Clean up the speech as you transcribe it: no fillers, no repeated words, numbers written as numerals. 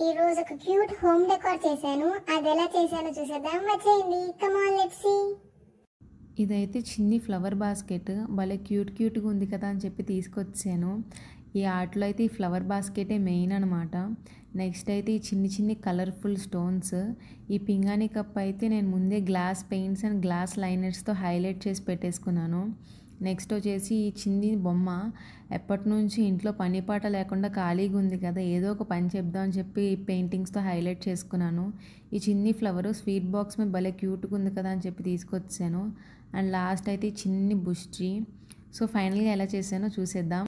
ఈరోజు ఒక cute home decor చేశాను. అది ఎలా చేశానో చూసేద్దాం, వచ్చేయండి. Come on, let's see. ఇదైతే చిన్ని ఫ్లవర్ బాస్కెట్ భలే క్యూట్గా ఉంది కదా అని చెప్పి తీసుకొచ్చాను. ఈ ఆర్ట్లో అయితే ఈ ఫ్లవర్ బాస్కెటే మెయిన్ అనమాట. నెక్స్ట్ అయితే ఈ చిన్ని కలర్ఫుల్ స్టోన్స్. ఈ పింగాణి కప్ అయితే నేను ముందే గ్లాస్ పెయింట్స్ అండ్ గ్లాస్ లైనర్స్తో హైలైట్ చేసి పెట్టేసుకున్నాను. నెక్స్ట్ వచ్చేసి ఈ చిన్ని బొమ్మ ఎప్పటి నుంచి ఇంట్లో పని పాట లేకుండా ఖాళీగా ఉంది కదా, ఏదో ఒక పని చెప్దాం అని చెప్పి పెయింటింగ్స్తో హైలైట్ చేసుకున్నాను. ఈ చిన్ని ఫ్లవర్ స్వీట్ బాక్స్ మీద భలే క్యూట్గా ఉంది కదా అని చెప్పి తీసుకొచ్చాను. అండ్ లాస్ట్ అయితే చిన్ని బుష్ ట్రీ. సో ఫైనల్గా ఎలా చేశానో చూసేద్దాం.